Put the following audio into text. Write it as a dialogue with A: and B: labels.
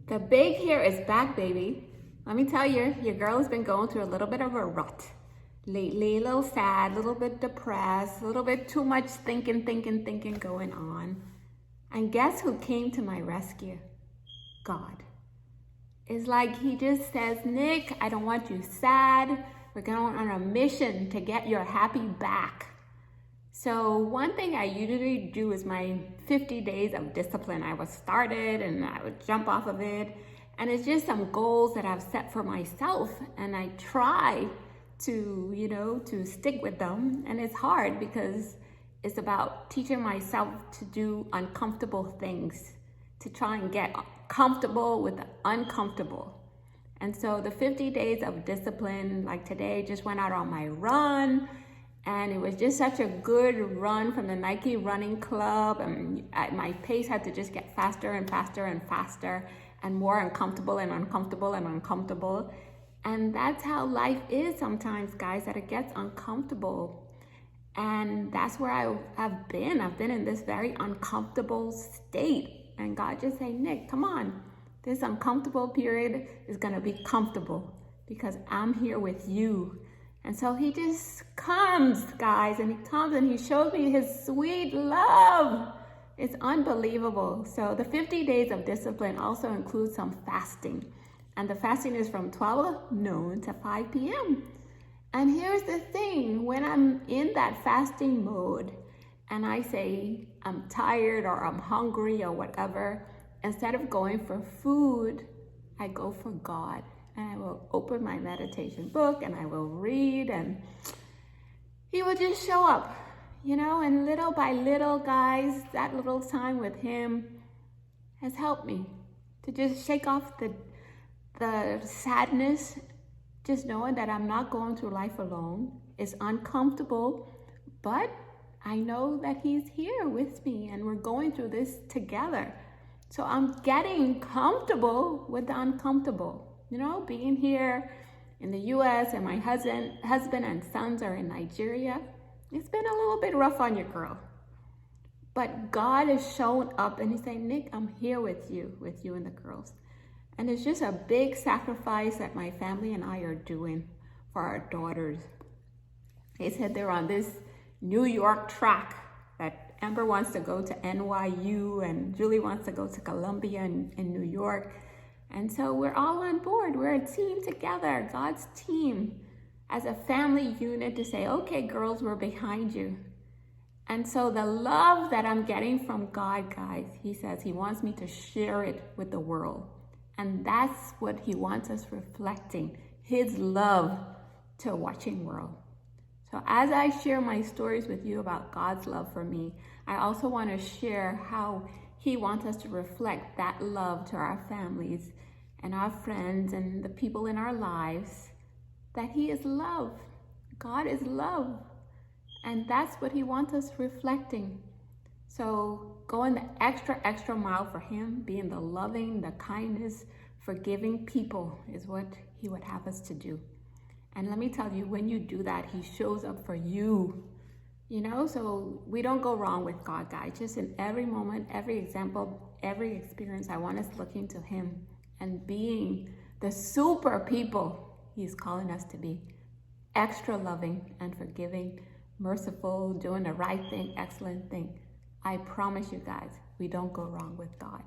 A: The big hair is back, baby. Let me tell you, your girl has been going through a little bit of a rut lately, a little sad, a little bit depressed, a little bit too much thinking going on. And guess who came to my rescue? God. It's like he just says, Nick, I don't want you sad. We're going on a mission to get your happy back. So one thing I usually do is my 50 days of discipline. I would start it and I would jump off of it. And it's just some goals that I've set for myself. And I try to stick with them. And it's hard because it's about teaching myself to do uncomfortable things, to try and get comfortable with the uncomfortable. And so the 50 days of discipline, like today, just went out on my run. And it was just such a good run from the Nike Running Club. And my pace had to just get faster and faster and faster and more uncomfortable and uncomfortable and uncomfortable. And that's how life is sometimes, guys, that it gets uncomfortable. And that's where I've been. I've been in this very uncomfortable state. And God just saying, Nick, come on. This uncomfortable period is going to be comfortable because I'm here with you. And so he just comes, guys, and he comes and he shows me his sweet love. It's unbelievable. So the 50 days of discipline also includes some fasting. And the fasting is from 12 noon to 5 p.m. And here's the thing, when I'm in that fasting mode and I say I'm tired or I'm hungry or whatever, instead of going for food, I go for God. And I will open my meditation book and I will read and he will just show up, and little by little, guys, that little time with him has helped me to just shake off the sadness, just knowing that I'm not going through life alone. It's uncomfortable, but I know that he's here with me and we're going through this together. So I'm getting comfortable with the uncomfortable. Being here in the U.S. and my husband and sons are in Nigeria, it's been a little bit rough on your girl. But God has shown up and he's saying, Nick, I'm here with you and the girls. And it's just a big sacrifice that my family and I are doing for our daughters. They said they're on this New York track that Amber wants to go to NYU and Julie wants to go to Columbia in New York. And so we're all on board. We're a team together, God's team, as a family unit to say, okay, girls, we're behind you. And so the love that I'm getting from God, guys, he says he wants me to share it with the world. And that's what he wants us reflecting, his love to a watching world. So as I share my stories with you about God's love for me, I also want to share how he wants us to reflect that love to our families and our friends and the people in our lives, that he is love. God is love. And that's what he wants us reflecting. So going the extra mile for him, being the loving, the kindness, forgiving people is what he would have us to do. And let me tell you, when you do that, he shows up for you. So we don't go wrong with God, guys. Just in every moment, every example, every experience, I want us looking to him and being the super people he's calling us to be. Extra loving and forgiving, merciful, doing the right thing, excellent thing. I promise you guys, we don't go wrong with God.